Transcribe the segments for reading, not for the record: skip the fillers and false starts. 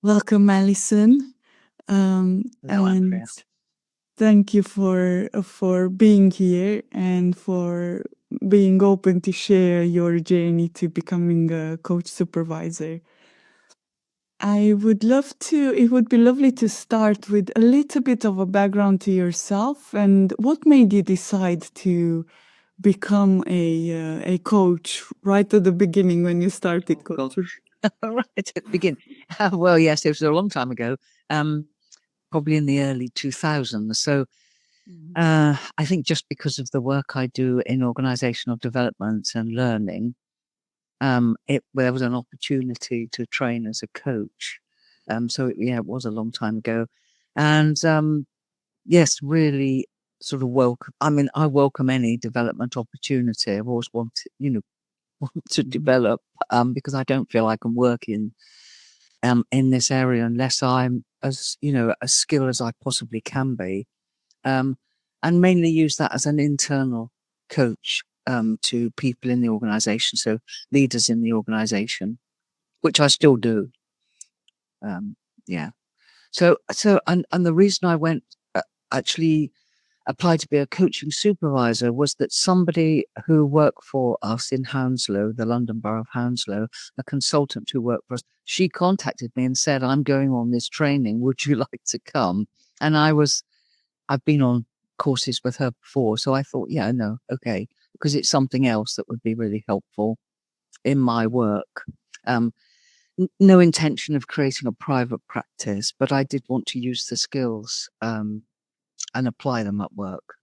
Welcome, Alison. No, And Andrea. thank you for being here and for being open to share your journey to becoming a coach supervisor. It would be lovely to start with a little bit of a background to yourself and what made you decide to become a coach right at the beginning when you started Oh, coaching. right at the beginning. Well, yes, it was a long time ago, probably in the early 2000s. So I think just because of the work I do in organisational development and learning, there was an opportunity to train as a coach. It was a long time ago. And yes, really sort of welcome. I mean, I welcome any development opportunity. I've always wanted, want to develop because I don't feel I can work in this area unless I'm as skilled as I possibly can be, and mainly use that as an internal coach to people in the organisation, so leaders in the organisation, which I still do. Yeah. And the reason I went actually applied to be a coaching supervisor was that somebody who worked for us in Hounslow, the London Borough of Hounslow, a consultant who worked for us, she contacted me and said, "I'm going on this training. Would you like to come?" And I've been on courses with her before, so I thought, yeah, no, okay, because it's something else that would be really helpful in my work. Um, no intention of creating a private practice, but I did want to use the skills and apply them at work.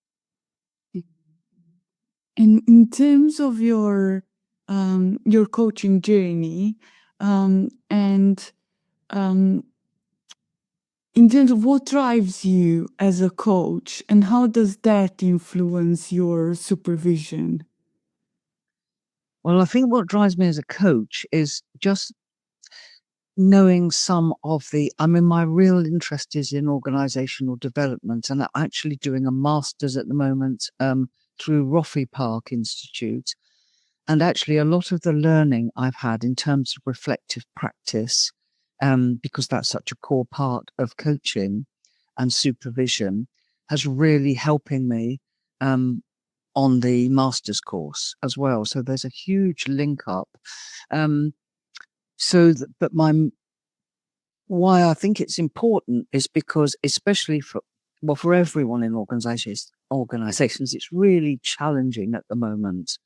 In terms of your coaching journey, and in terms of what drives you as a coach, and how does that influence your supervision? Well, I think what drives me as a coach is just knowing my real interest is in organizational development, and I'm actually doing a master's at the moment through Roffey Park Institute. And actually, a lot of the learning I've had in terms of reflective practice, because that's such a core part of coaching and supervision, has really helping me on the master's course as well. So there's a huge link up. Um, but why I think it's important is because, especially for everyone in organizations, it's really challenging at the moment.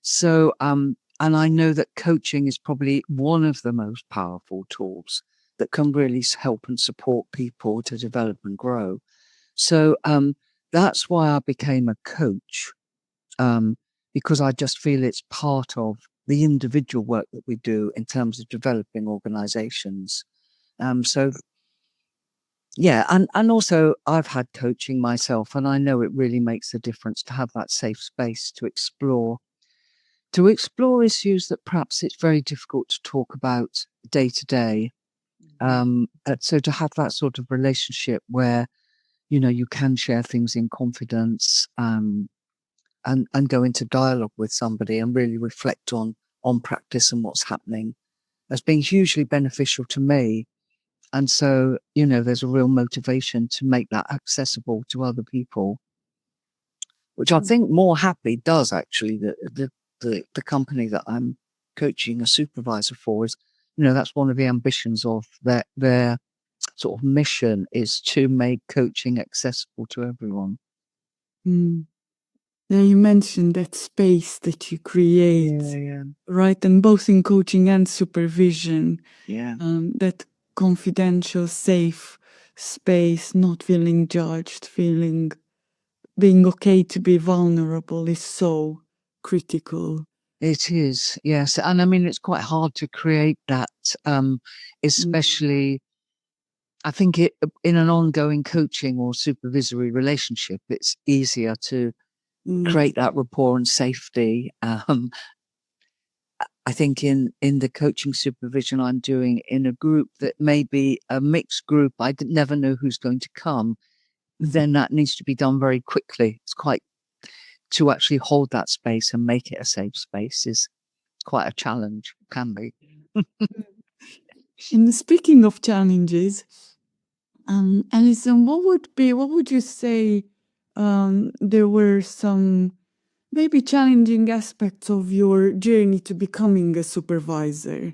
So, and I know that coaching is probably one of the most powerful tools that can really help and support people to develop and grow. So, that's why I became a coach, because I just feel it's part of the individual work that we do in terms of developing organizations. So yeah, and also I've had coaching myself, and I know it really makes a difference to have that safe space to explore issues that perhaps it's very difficult to talk about day to day. So to have that sort of relationship where you can share things in confidence, and go into dialogue with somebody and really reflect on practice and what's happening has been hugely beneficial to me. And so, there's a real motivation to make that accessible to other people, which I think More Happy does actually. The company that I'm coaching a supervisor for is, that's one of the ambitions of their sort of mission is to make coaching accessible to everyone. Now you mentioned that space that you create, right? And both in coaching and supervision, that confidential, safe space, not feeling judged, being okay to be vulnerable is so critical. It is, yes. And I mean, it's quite hard to create that, especially, I think in an ongoing coaching or supervisory relationship, it's easier to create that rapport and safety. I think in the coaching supervision I'm doing in a group that may be a mixed group, never know who's going to come, then that needs to be done very quickly. It's quite, to actually hold that space and make it a safe space is quite a challenge, can be. And speaking of challenges, Alison, what would you say there were some maybe challenging aspects of your journey to becoming a supervisor?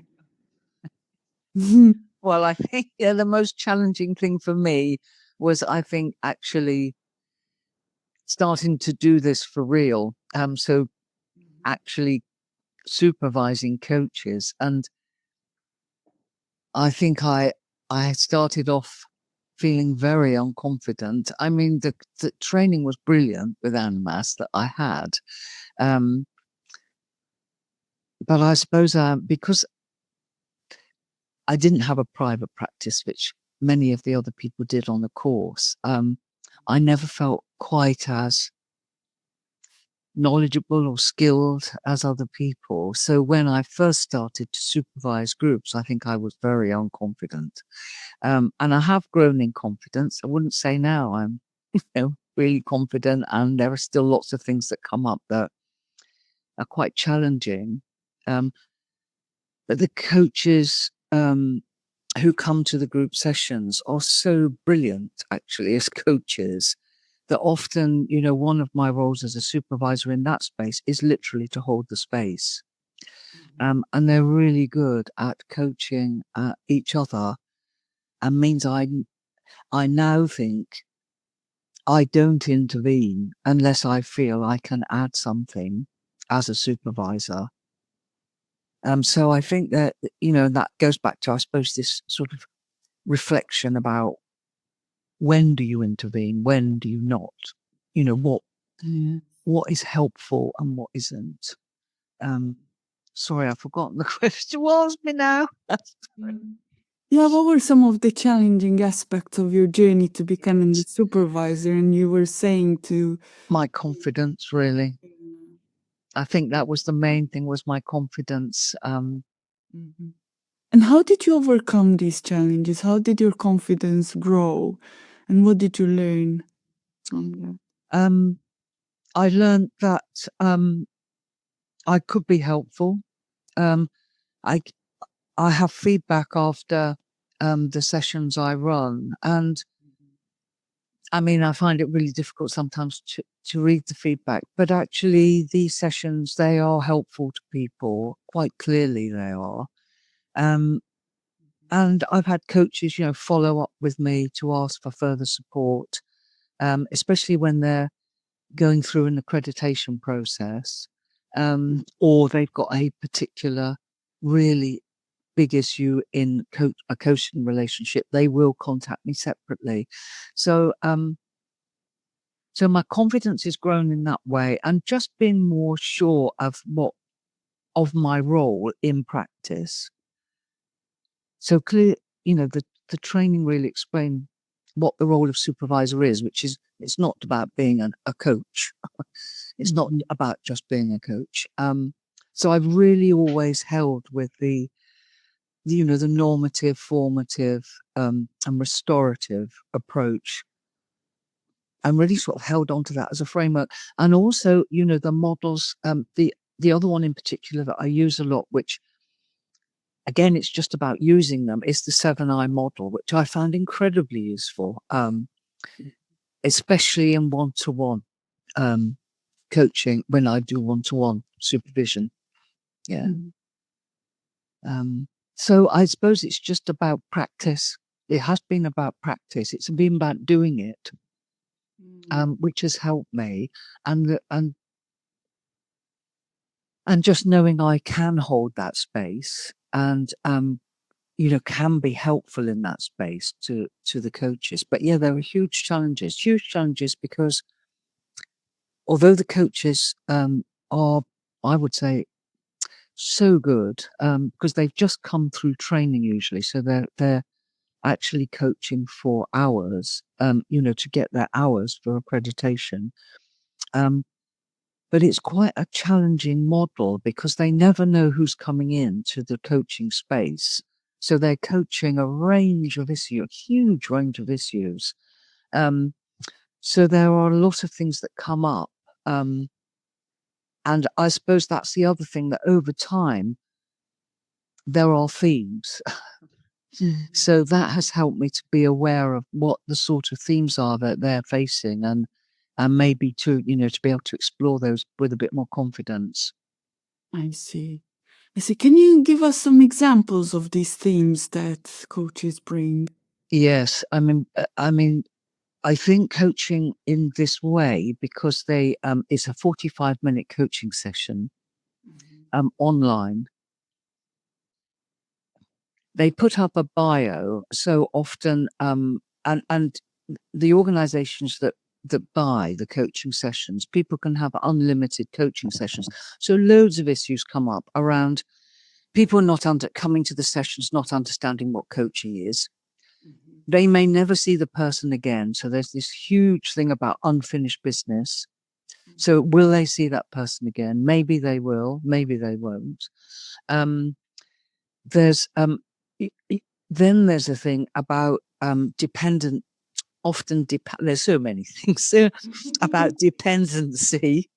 Well, I think the most challenging thing for me was, I think, actually starting to do this for real. So actually supervising coaches, and I think I started off feeling very unconfident. I mean, the training was brilliant with Animas that I had, but I suppose because I didn't have a private practice, which many of the other people did on the course, I never felt quite as knowledgeable or skilled as other people. So when I first started to supervise groups, I think I was very unconfident. And I have grown in confidence. I wouldn't say now I'm, really confident, and there are still lots of things that come up that are quite challenging. But the coaches who come to the group sessions are so brilliant, actually, as coaches, that often, one of my roles as a supervisor in that space is literally to hold the space. And they're really good at coaching each other, and means I now think I don't intervene unless I feel I can add something as a supervisor. So I think that, that goes back to, I suppose, this sort of reflection about when do you intervene, when do you not? What is helpful and what isn't? Sorry, I've forgotten the question. Was me now. Yeah, what were some of the challenging aspects of your journey to becoming the supervisor? And you were saying to My confidence, really. I think that was the main thing, was my confidence. And how did you overcome these challenges? How did your confidence grow? And what did you learn from that? I learned that I could be helpful. I have feedback after the sessions I run, and I mean, I find it really difficult sometimes to read the feedback, but actually these sessions, they are helpful to people. Quite clearly they are. And I've had coaches, follow up with me to ask for further support, especially when they're going through an accreditation process, or they've got a particular really big issue in a coaching relationship. They will contact me separately. So, so my confidence has grown in that way, and just being more sure of my role in practice. So clear, the training really explained what the role of supervisor is, which is, it's not about being a coach. It's not about just being a coach. So I've really always held with the normative, formative, and restorative approach, and really sort of held on to that as a framework. And also, the models, the other one in particular that I use a lot, which again, it's just about using them, is the 7I model, which I found incredibly useful, especially in one-to-one coaching, when I do one-to-one supervision. Yeah. So I suppose it's just about practice. It has been about practice. It's been about doing it, which has helped me, and just knowing I can hold that space, and can be helpful in that space to the coaches. But yeah, there are huge challenges, because although the coaches are, I would say, so good, because they've just come through training usually, so they're actually coaching for hours, to get their hours for accreditation. But it's quite a challenging model, because they never know who's coming in to the coaching space. So they're coaching a range of issues, a huge range of issues. So there are a lot of things that come up. And I suppose that's the other thing, that over time, there are themes. So that has helped me to be aware of what the sort of themes are that they're facing, and maybe to to be able to explore those with a bit more confidence. I see. I see. Can you give us some examples of these themes that coaches bring? Yes, I mean, I think coaching in this way, because they it's a 45-minute coaching session online. They put up a bio so often, and the organisations that buy the coaching sessions, people can have unlimited coaching sessions. So loads of issues come up around people not coming to the sessions, not understanding what coaching is. They may never see the person again. So there's this huge thing about unfinished business. So will they see that person again? Maybe they will, maybe they won't. There's then there's a thing about dependent. Often there's so many things about dependency.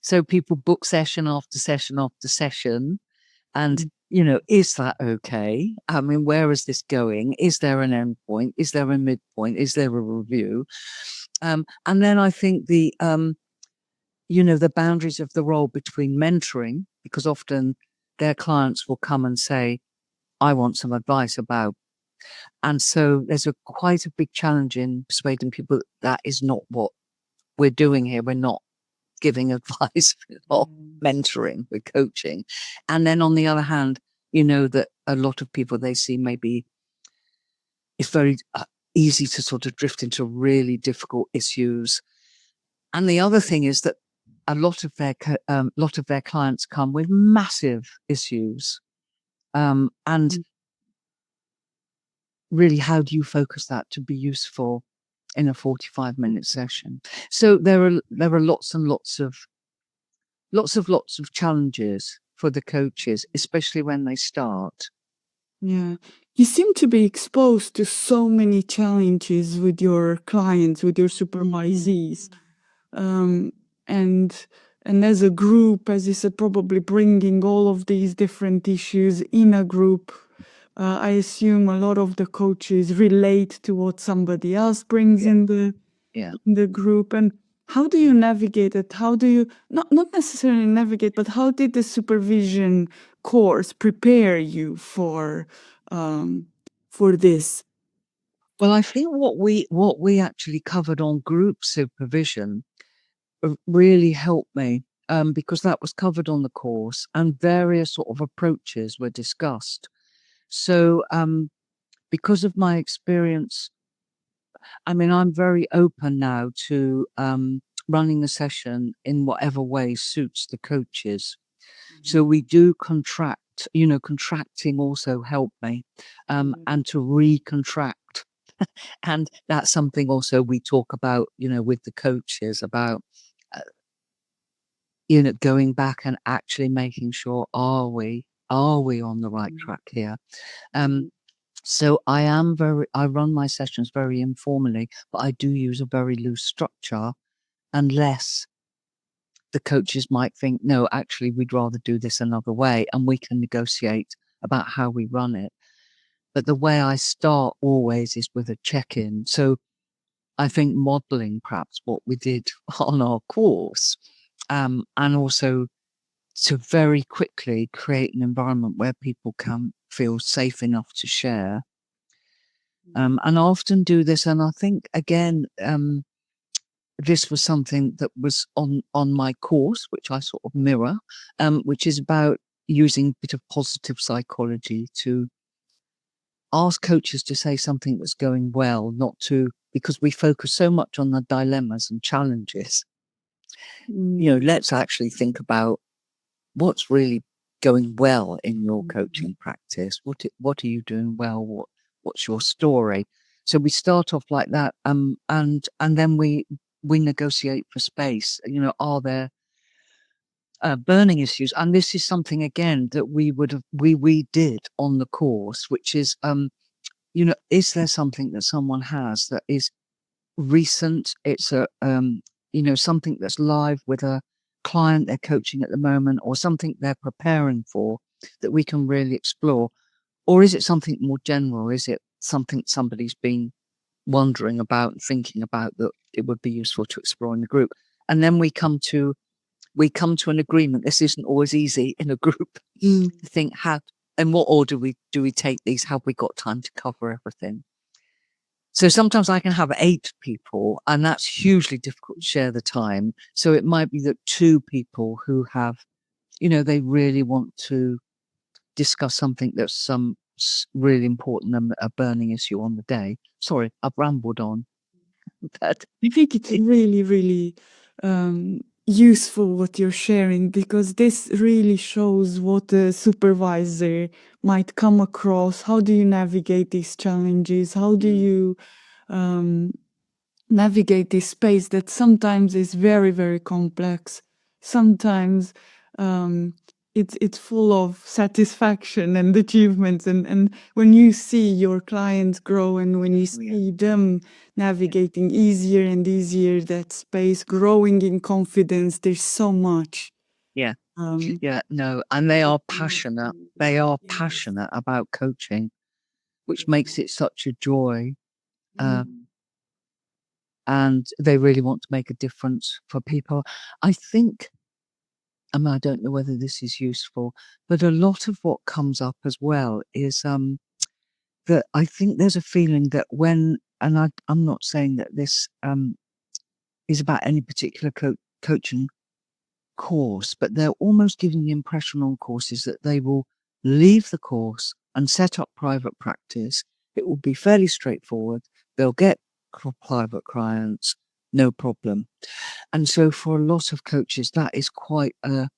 So people book session after session after session, and is that okay? I mean, where is this going? Is there an end point? Is there a midpoint? Is there a review? And then I think the the boundaries of the role between mentoring, because often their clients will come and say, I want some advice about. And so there's quite a big challenge in persuading people that is not what we're doing here. We're not giving advice, we're not mentoring, we're coaching. And then on the other hand, that a lot of people they see maybe it's very easy to sort of drift into really difficult issues. And the other thing is that a lot of their clients come with massive issues. And really, how do you focus that to be useful in a 45-minute session? So there are lots and lots of challenges for the coaches, especially when they start. Yeah. You seem to be exposed to so many challenges with your clients, with your supervisees. And as a group, as you said, probably bringing all of these different issues in a group. I assume a lot of the coaches relate to what somebody else brings in the group. And how do you navigate it? How do you not necessarily navigate, but how did the supervision course prepare you for this? Well, I think what we actually covered on group supervision really helped me, because that was covered on the course and various sort of approaches were discussed. So because of my experience, I mean, I'm very open now to running a session in whatever way suits the coaches. So we do contract, contracting also helped me, and to recontract. And that's something also we talk about, with the coaches about, going back and actually making sure, are we on the right track here? So I run my sessions very informally, but I do use a very loose structure, unless the coaches might think, no, actually, we'd rather do this another way, and we can negotiate about how we run it. But the way I start always is with a check-in. So I think modeling perhaps what we did on our course, and also to very quickly create an environment where people can feel safe enough to share. And I often do this, and I think, again, this was something that was on my course, which I sort of mirror, which is about using a bit of positive psychology to ask coaches to say something that's going well, not to, because we focus so much on the dilemmas and challenges. Let's actually think about what's really going well in your coaching practice. What are you doing well? What's your story? So we start off like that, and then we negotiate for space. Are there burning issues? And this is something again that we did on the course, which is, is there something that someone has that is recent? It's a something that's live with a client they're coaching at the moment, or something they're preparing for that we can really explore. Or is it something more general? Is it something somebody's been wondering about and thinking about that it would be useful to explore in the group? And then we come to an agreement. This isn't always easy in a group to think how, in what order do we take these? Have we got time to cover everything? So sometimes I can have 8 people, and that's hugely difficult to share the time. So it might be that 2 people who have, they really want to discuss something that's really important and a burning issue on the day. Sorry, I've rambled on. But I think it's really, really useful what you're sharing, because this really shows what a supervisor might come across. How do you navigate these challenges? How do you navigate this space that sometimes is very, very complex? Sometimes it's full of satisfaction and achievements, and when you see your clients grow, and when you see them navigating easier and easier that space, growing in confidence, there's so much. yeah, Um, no, and they are passionate. They are passionate about coaching, which makes it such a joy. And they really want to make a difference for people. I think, I don't know whether this is useful, but a lot of what comes up as well is that I think there's a feeling that I'm not saying that this is about any particular coaching course, but they're almost giving the impression on courses that they will leave the course and set up private practice. It will be fairly straightforward. They'll get private clients, no problem. And so for a lot of coaches, that is quite a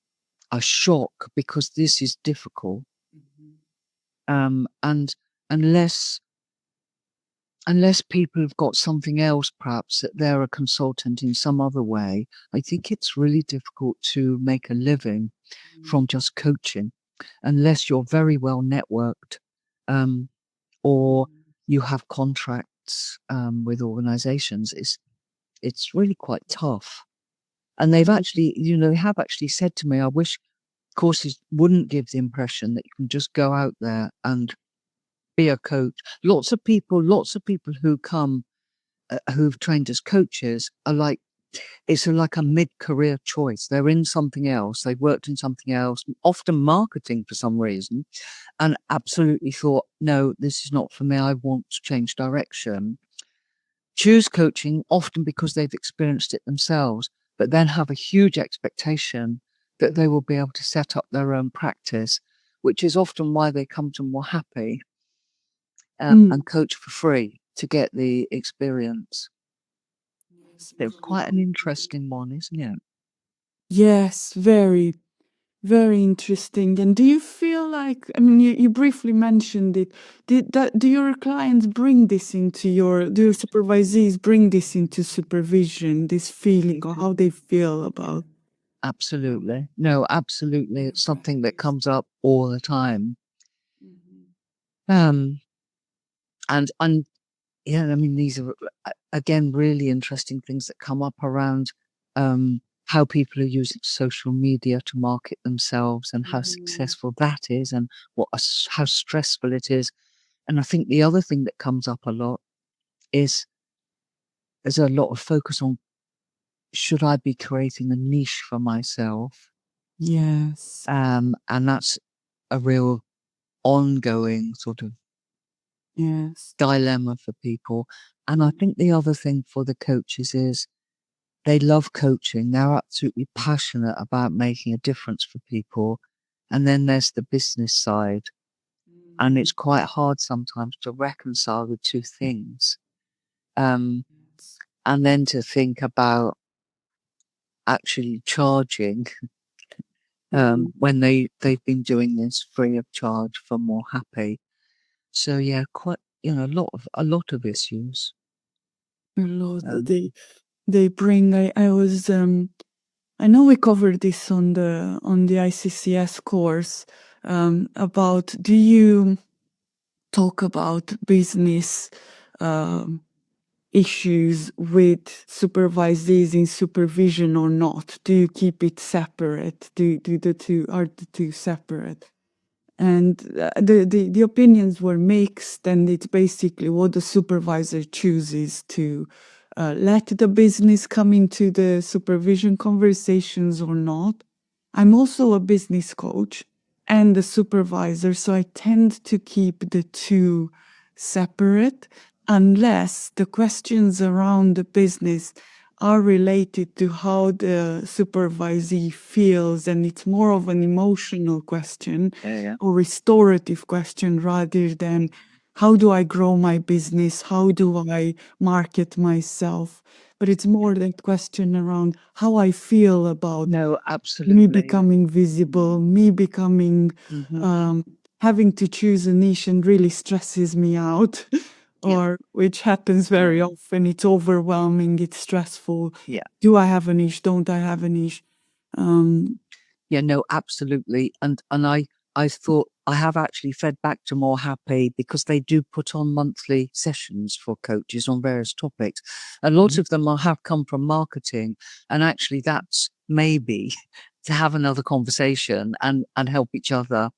shock, because this is difficult. And unless people have got something else, perhaps that they're a consultant in some other way, I think it's really difficult to make a living from just coaching, unless you're very well networked, or you have contracts with organizations. It's really quite tough. And they've actually, they have actually said to me, I wish courses wouldn't give the impression that you can just go out there and be a coach. Lots of people who come, who've trained as coaches are like, it's like a mid-career choice. They're in something else. They've worked in something else, often marketing for some reason, and absolutely thought, no, this is not for me. I want to change direction. Choose coaching often because they've experienced it themselves, but then have a huge expectation that they will be able to set up their own practice, which is often why they come to More Happy and coach for free to get the experience. They're quite an interesting one, isn't it? Yes, very, very interesting. And do you feel like, I mean, you briefly mentioned it, do your clients bring this into do your supervisees bring this into supervision, this feeling, or how they feel about? Absolutely. No, absolutely. It's something that comes up all the time. And yeah, I mean, these are, again, really interesting things that come up around how people are using social media to market themselves, and how successful that is, and how stressful it is. And I think the other thing that comes up a lot is there's a lot of focus on, should I be creating a niche for myself? Yes. And that's a real ongoing sort of Yes. dilemma for people. And I think the other thing for the coaches is they love coaching. They're absolutely passionate about making a difference for people. And then there's the business side. And it's quite hard sometimes to reconcile the two things. And then to think about actually charging when they've been doing this free of charge for More Happy. So yeah, quite, a lot of issues. A lot that they bring. I was I know we covered this on the ICCS course, about, do you talk about business issues with supervisees in supervision or not? Do you keep it separate? Are the two separate? And the opinions were mixed, and it's basically what the supervisor chooses to let the business come into the supervision conversations or not. I'm also a business coach and a supervisor, so I tend to keep the two separate unless the questions around the business are related to how the supervisee feels, and it's more of an emotional question or restorative question rather than how do I grow my business, how do I market myself. But it's more that question around how I feel about No, me absolutely. becoming visible, me becoming having to choose a niche and really stresses me out, or which happens very often. It's overwhelming, it's stressful. Yeah. Do I have a niche? Don't I have a niche? Yeah, no, absolutely. And I thought I have actually fed back to More Happy because they do put on monthly sessions for coaches on various topics. A lot of them have come from marketing, and actually that's maybe to have another conversation and help each other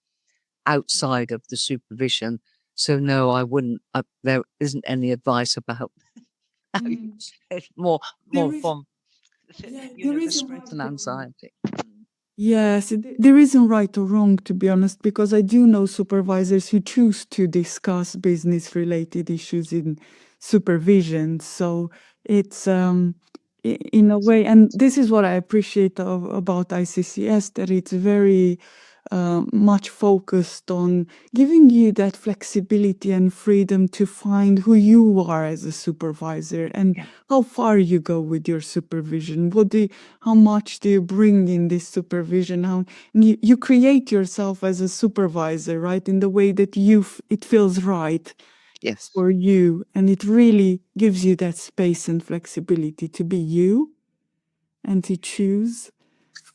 outside of the supervision. So no, I wouldn't. There isn't any advice about how you more There is, from there the isn't stress and anxiety. Yes, there isn't right or wrong, to be honest, because I do know supervisors who choose to discuss business-related issues in supervision. So it's in a way, and this is what I appreciate about ICCS, that it's very much focused on giving you that flexibility and freedom to find who you are as a supervisor and how far you go with your supervision. How much do you bring in this supervision? How you create yourself as a supervisor, right? In the way that it feels right for you, and it really gives you that space and flexibility to be you and to choose.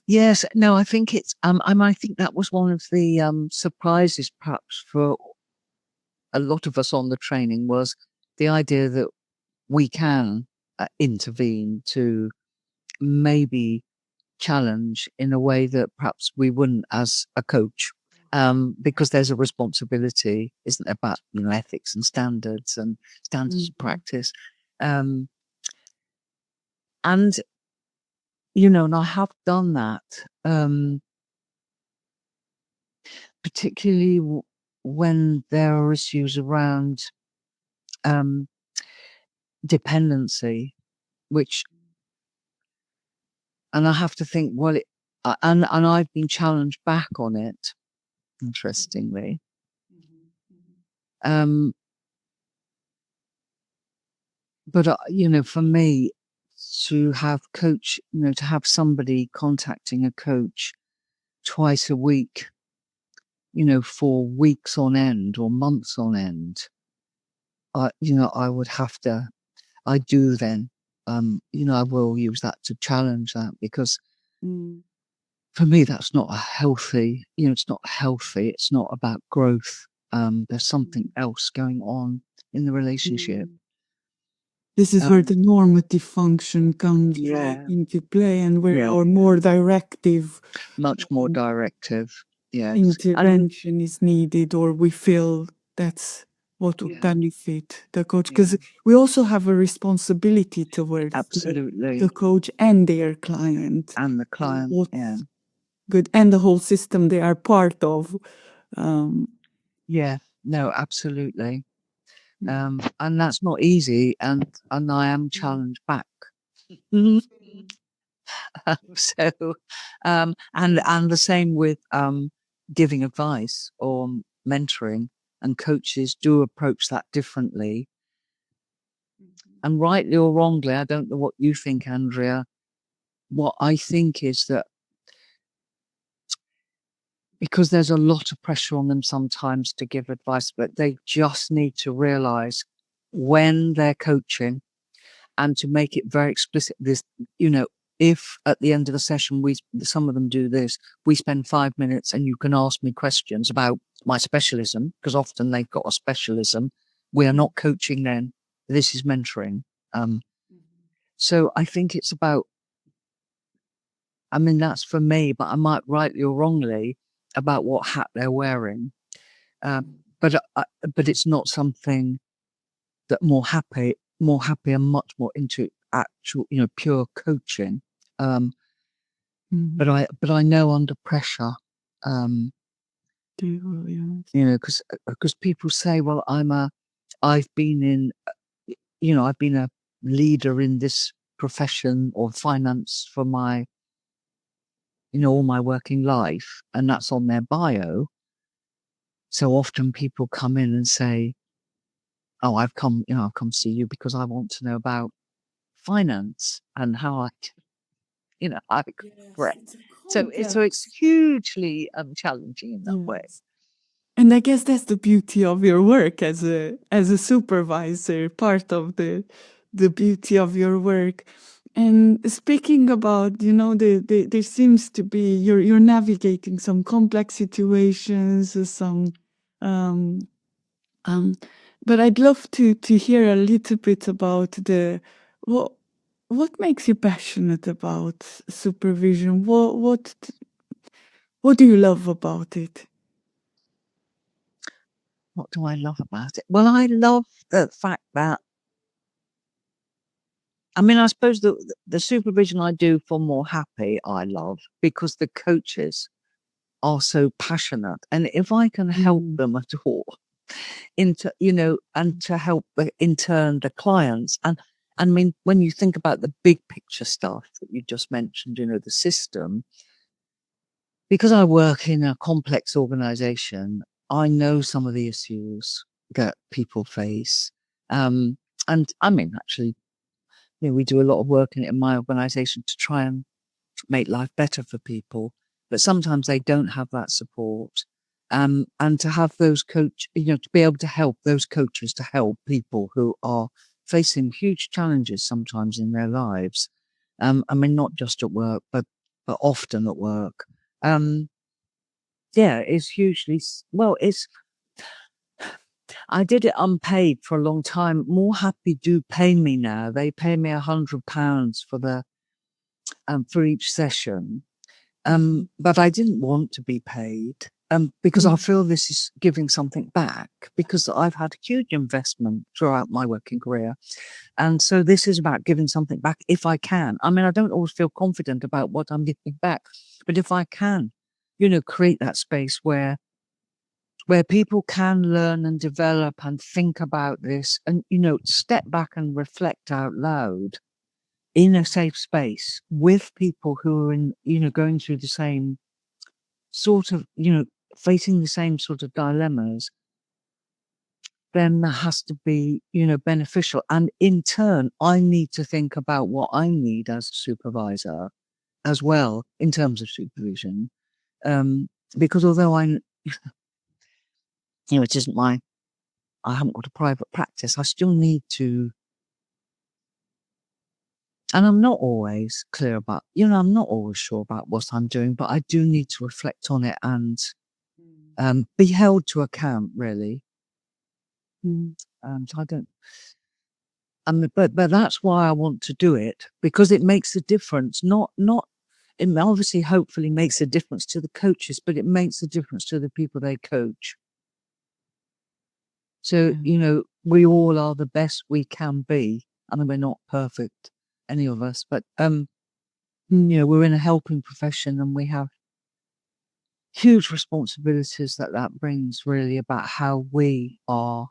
Yes, no, I think it's I think that was one of the surprises perhaps for a lot of us on the training was the idea that we can intervene to maybe challenge in a way that perhaps we wouldn't as a coach. Because there's a responsibility, isn't it, about ethics and standards of practice. And and I have done that. Particularly when there are issues around dependency, which, and I have to think, well, and I've been challenged back on it, interestingly. But for me, to have to have somebody contacting a coach twice a week, for weeks on end or months on end, I would have to. I do then. I will use that to challenge that because for me, that's not a healthy, it's not healthy. It's not about growth. There's something else going on in the relationship. This is where the normative function comes into play, and where our more directive, much more directive. intervention is needed, or we feel that's what would benefit the coach. Because we also have a responsibility towards the coach and their client. And the client, Good. And the whole system they are part of. No, absolutely. And that's not easy, and I am challenged back. So, and the same with giving advice or mentoring, and coaches do approach that differently. And rightly or wrongly, I don't know what you think, Andrea. What I think is that because there's a lot of pressure on them sometimes to give advice, but they just need to realize when they're coaching and to make it very explicit. This, if at the end of the session, some of them do this, we spend 5 minutes and you can ask me questions about my specialism, because often they've got a specialism. We are not coaching then. This is mentoring. So I think it's about, that's for me, but I might rightly or wrongly about what hat they're wearing. But it's not something that more happy and much more into actual, pure coaching. But I know under pressure, because people say, well, I've been a leader in this profession or finance for my, all my working life, and that's on their bio. So often people come in and say, oh, I've come see you because I want to know about finance and how I correct. So it's hugely challenging in that way. And I guess that's the beauty of your work as a supervisor, part of the beauty of your work. And speaking about, there seems to be you're navigating some complex situations, but I'd love to hear a little bit about what makes you passionate about supervision. What do you love about it? What do I love about it? Well, I love the fact that, I suppose the supervision I do for More Happy, I love because the coaches are so passionate. And if I can help them at all and to help in turn the clients. And when you think about the big picture stuff that you just mentioned, the system, because I work in a complex organization, I know some of the issues that people face. And actually, we do a lot of work in my organization to try and make life better for people, but sometimes they don't have that support. And to have those to be able to help those coaches to help people who are facing huge challenges sometimes in their lives. Not just at work, but often at work. It's hugely, I did it unpaid for a long time. More Happy do pay me now. They pay me £100 for each session. But I didn't want to be paid because I feel this is giving something back, because I've had huge investment throughout my working career. And so this is about giving something back if I can. I don't always feel confident about what I'm giving back, but if I can, create that space where people can learn and develop and think about this and, step back and reflect out loud in a safe space with people who are going through the same sort of, facing the same sort of dilemmas, then that has to be, beneficial. And in turn, I need to think about what I need as a supervisor as well in terms of supervision. Because although it isn't I haven't got a private practice, I still need to, and I'm not always clear about, I'm not always sure about what I'm doing, but I do need to reflect on it and be held to account, really. So I don't, but that's why I want to do it, because it makes a difference. It obviously, hopefully, makes a difference to the coaches, but it makes a difference to the people they coach. So we all are the best we can be. We're not perfect, any of us, but we're in a helping profession, and we have huge responsibilities that brings, really, about how we are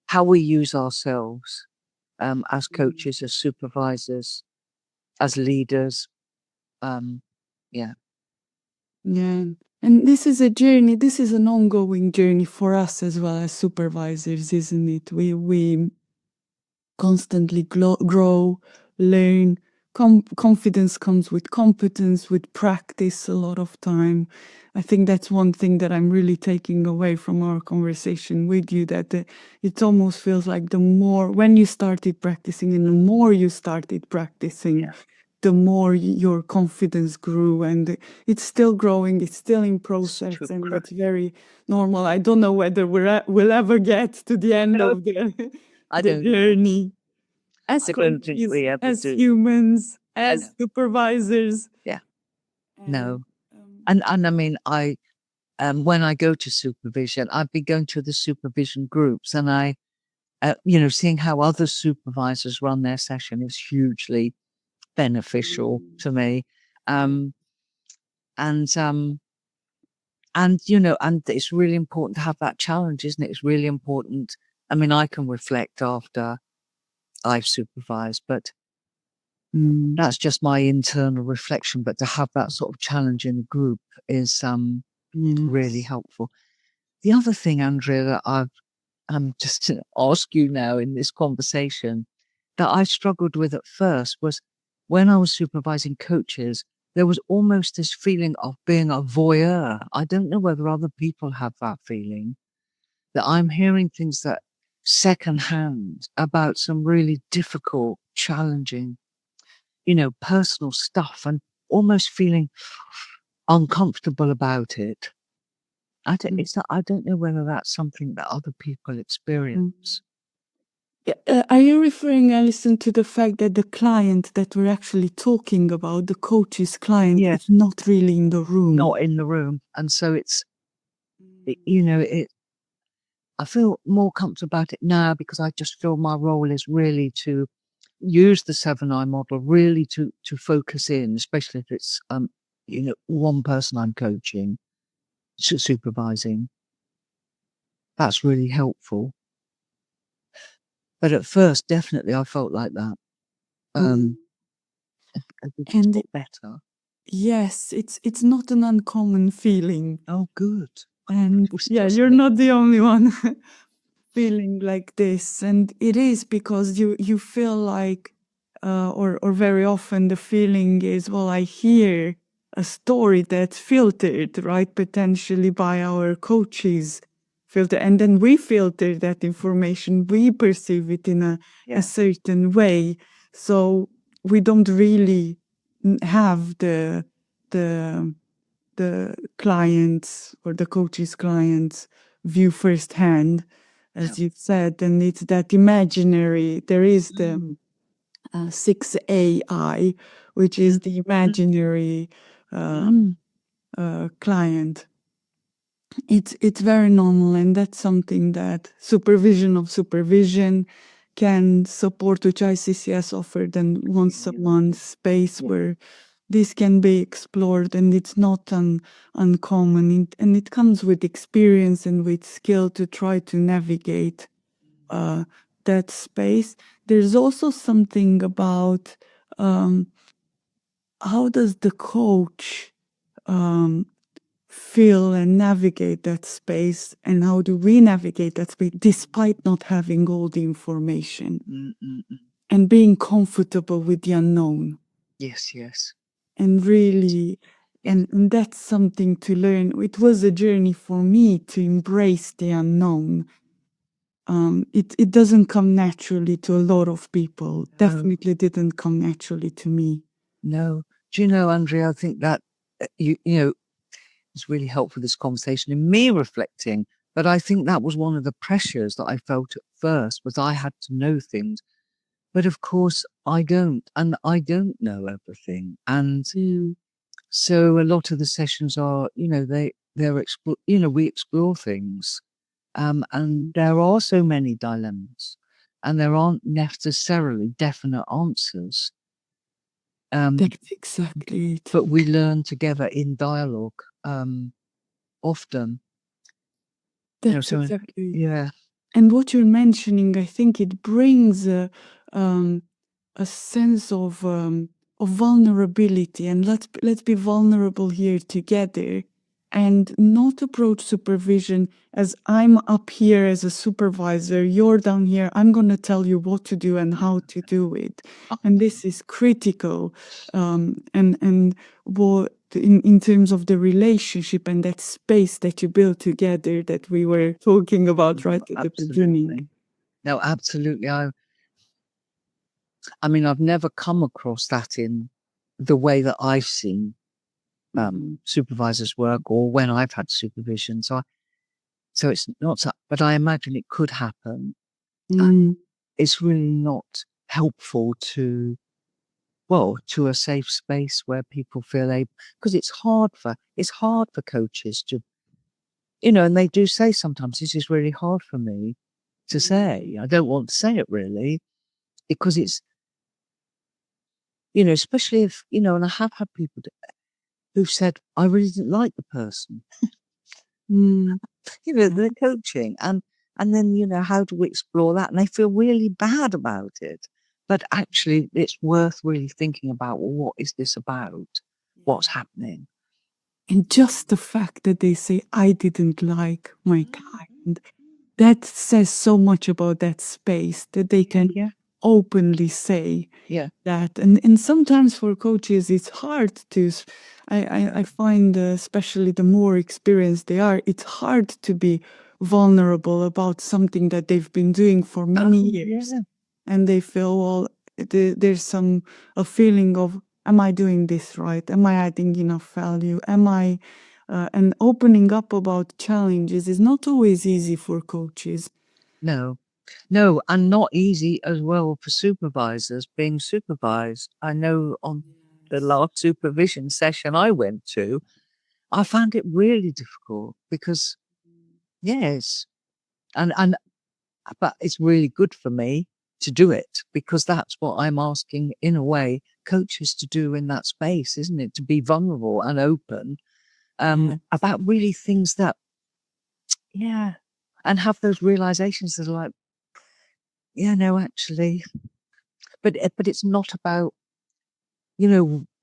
how we use ourselves as coaches, as supervisors, as leaders. Yeah. And this is a journey. This is an ongoing journey for us as well as supervisors, isn't it? We constantly grow, learn. Confidence comes with competence, with practice a lot of time. I think that's one thing that I'm really taking away from our conversation with you, that it almost feels like the more, when you started practicing and the more you started practicing, the more your confidence grew, and it's still growing, it's still in process, and it's very normal. I don't know whether we'll ever get to the end of the journey. As humans, as supervisors. Yeah. No. And when I go to supervision, I've been going to the supervision groups, and seeing how other supervisors run their session is hugely beneficial to me. And it's really important to have that challenge, isn't it? It's really important. I mean, I can reflect after I've supervised, but that's just my internal reflection. But to have that sort of challenge in a group is really helpful. The other thing, Andrea, that just to ask you now in this conversation, that I struggled with at first was when I was supervising coaches, there was almost this feeling of being a voyeur. I don't know whether other people have that feeling, that I'm hearing things that secondhand about some really difficult, challenging, personal stuff, and almost feeling uncomfortable about it. I don't know whether that's something that other people experience. Are you referring, Alison, to the fact that the client that we're actually talking about, the coach's client, is not really in the room? Not in the room. And so I feel more comfortable about it now because I just feel my role is really to use the 7I model, really to focus in, especially if it's, one person I'm coaching, supervising. That's really helpful. But at first, definitely, I felt like that. And it better. Yes, it's not an uncommon feeling. Oh, good. And you're not the only one feeling like this. And it is because you feel like, or very often the feeling is, well, I hear a story that's filtered, right, potentially by our coaches filter, and then we filter that information, we perceive it in a certain way, so we don't really have the clients or the coach's clients view firsthand, as you've said, and it's that imaginary. There is the 6AI, which is the imaginary client. It's very normal, and that's something that supervision can support, which ICCS offered, and once a month space where this can be explored, and it's not uncommon, and it comes with experience and with skill to try to navigate that space. There's also something about how does the coach feel and navigate that space, and how do we navigate that space despite not having all the information and being comfortable with the unknown. Yes. And really, and that's something to learn. It was a journey for me to embrace the unknown. It doesn't come naturally to a lot of people. No. Definitely didn't come naturally to me. No. Do you know, Andrea, I think that, it's really helpful, this conversation, and me reflecting. But I think that was one of the pressures that I felt at first, was I had to know things. But of course, I don't, and I don't know everything. And so a lot of the sessions are, we explore things. And there are so many dilemmas, and there aren't necessarily definite answers. That's exactly it. But we learn together in dialogue, often. That's exactly. Yeah. And what you're mentioning, I think it brings a sense of vulnerability, and let's be vulnerable here together, and not approach supervision as I'm up here as a supervisor, you're down here, I'm going to tell you what to do and how to do it. And this is critical, and what in terms of the relationship and that space that you build together that we were talking about right at the beginning. No, absolutely. I mean, I've never come across that in the way that I've seen supervisors work, or when I've had supervision. So it's not, but I imagine it could happen. It's really not helpful to a safe space where people feel able, because it's hard for coaches and they do say sometimes, this is really hard for me to say. I don't want to say it really, because it's, especially if, and I have had people who've said, I really didn't like the person, they're coaching. And then, how do we explore that? And they feel really bad about it. But actually, it's worth really thinking about, well, what is this about? What's happening? And just the fact that they say, I didn't like my client, that says so much about that space, that they can openly say that. And sometimes for coaches, it's hard to, I find, especially the more experienced they are, it's hard to be vulnerable about something that they've been doing for many years. And they feel, well, there's a feeling of, am I doing this right? Am I adding enough value? Am I, and opening up about challenges is not always easy for coaches. No, and not easy as well for supervisors being supervised. I know on the last supervision session I went to, I found it really difficult because, yes, but it's really good for me to do it, because that's what I'm asking, in a way, coaches to do in that space, isn't it? To be vulnerable and open about really things that, and have those realizations that are like, no, actually, but it's not about,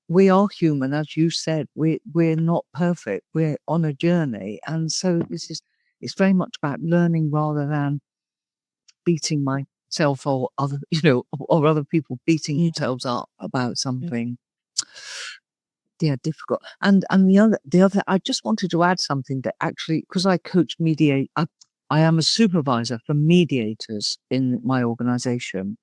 we are human, as you said. We're not perfect. We're on a journey, and so it's very much about learning rather than beating myself or other, or other people beating themselves up about something. Yeah, difficult. And the other, I just wanted to add something that actually, because I coach I am a supervisor for mediators in my organization,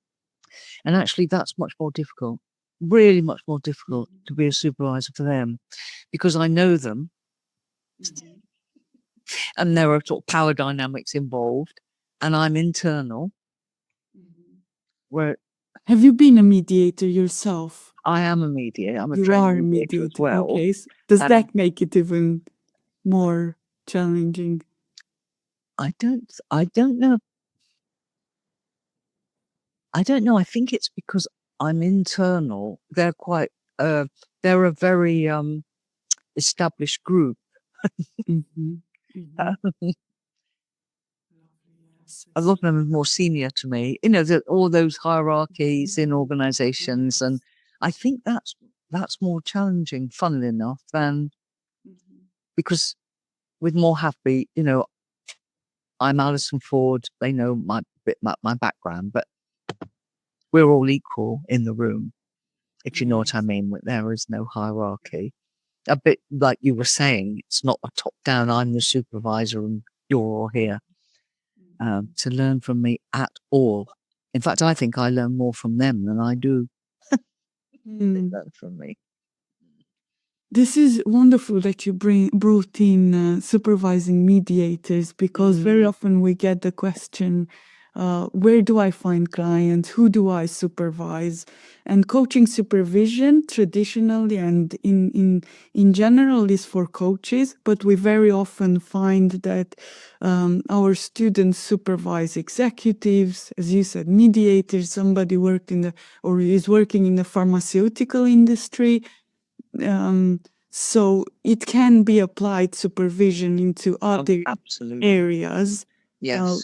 and actually that's much more difficult. Really much more difficult to be a supervisor for them, because I know them, and there are sort of power dynamics involved, and I'm internal. Where have you been a mediator yourself? I am a mediator. I'm a You trained are a mediator as mediator. well. Okay. Does that make it even more challenging? I don't know. I don't know. I think it's because I'm internal. They're quite, they're a very established group. A lot of them are more senior to me. All those hierarchies in organizations, and I think that's more challenging, funnily enough, than because with more happy, I'm Alison Ford. They know my background, but we're all equal in the room, if you know what I mean. There is no hierarchy. A bit like you were saying, it's not a top down, I'm the supervisor and you're all here to learn from me at all. In fact, I think I learn more from them than I do they learn from me. This is wonderful that you brought in supervising mediators, because very often we get the question, where do I find clients? Who do I supervise? And coaching supervision traditionally and in general is for coaches, but we very often find that our students supervise executives, as you said, mediators, somebody worked or is working in the pharmaceutical industry. So it can be applied supervision into other areas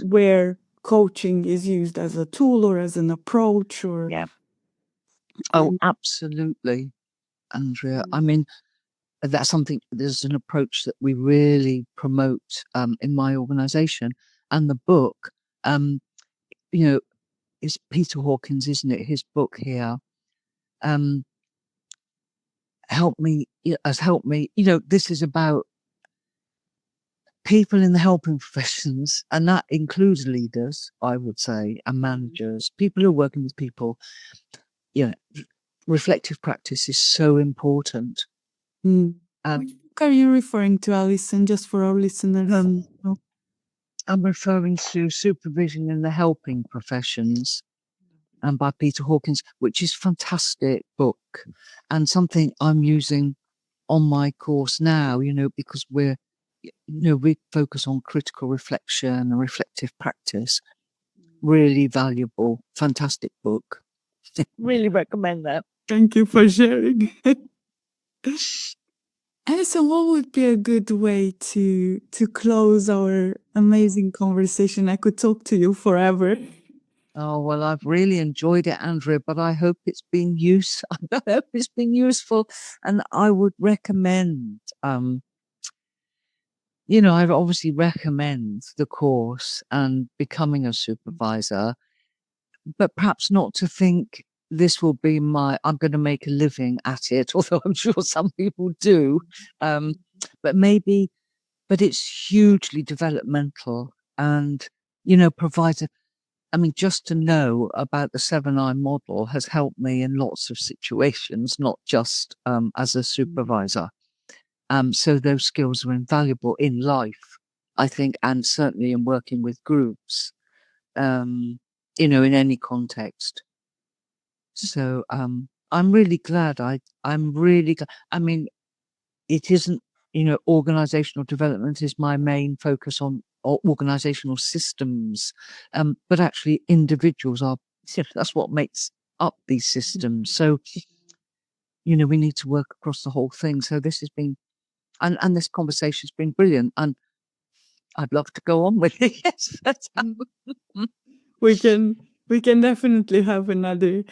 where coaching is used as a tool or as an approach or Absolutely, Andrea. I mean, there's an approach that we really promote in my organization, and the book, is Peter Hawkins, isn't it? His book here has helped me. This is about people in the helping professions, and that includes leaders, I would say, and managers, people who are working with people. Reflective practice is so important. Which book are you referring to, Alison, just for our listeners? I'm referring to Supervision in the Helping Professions, and by Peter Hawkins, which is a fantastic book and something I'm using on my course now, because we're, we focus on critical reflection and reflective practice. Really valuable, fantastic book. Really recommend that. Thank you for sharing. Alison, what would be a good way to close our amazing conversation? I could talk to you forever. Oh, well, I've really enjoyed it, Andrea, but I hope it's been I hope it's been useful. And I would recommend, I obviously recommend the course and becoming a supervisor, but perhaps not to think this will be I'm going to make a living at it, although I'm sure some people do. But it's hugely developmental and, provides just to know about the 7I model has helped me in lots of situations, not just as a supervisor. So those skills are invaluable in life, I think, and certainly in working with groups, in any context. So I'm really glad. I'm really glad. It isn't, organizational development is my main focus on organizational systems, but actually individuals are, that's what makes up these systems. So, we need to work across the whole thing. So this has been, and this conversation's been brilliant, and I'd love to go on with it. Yes, We can definitely have another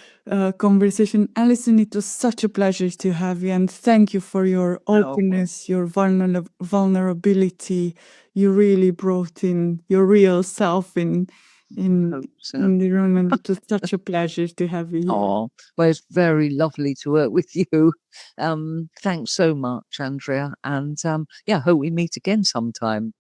conversation. Alison, it was such a pleasure to have you, and thank you for your openness, your vulnerability. You really brought in your real self in the room, and it was such a pleasure to have you here. Oh, well, it's very lovely to work with you. Thanks so much, Andrea, and hope we meet again sometime.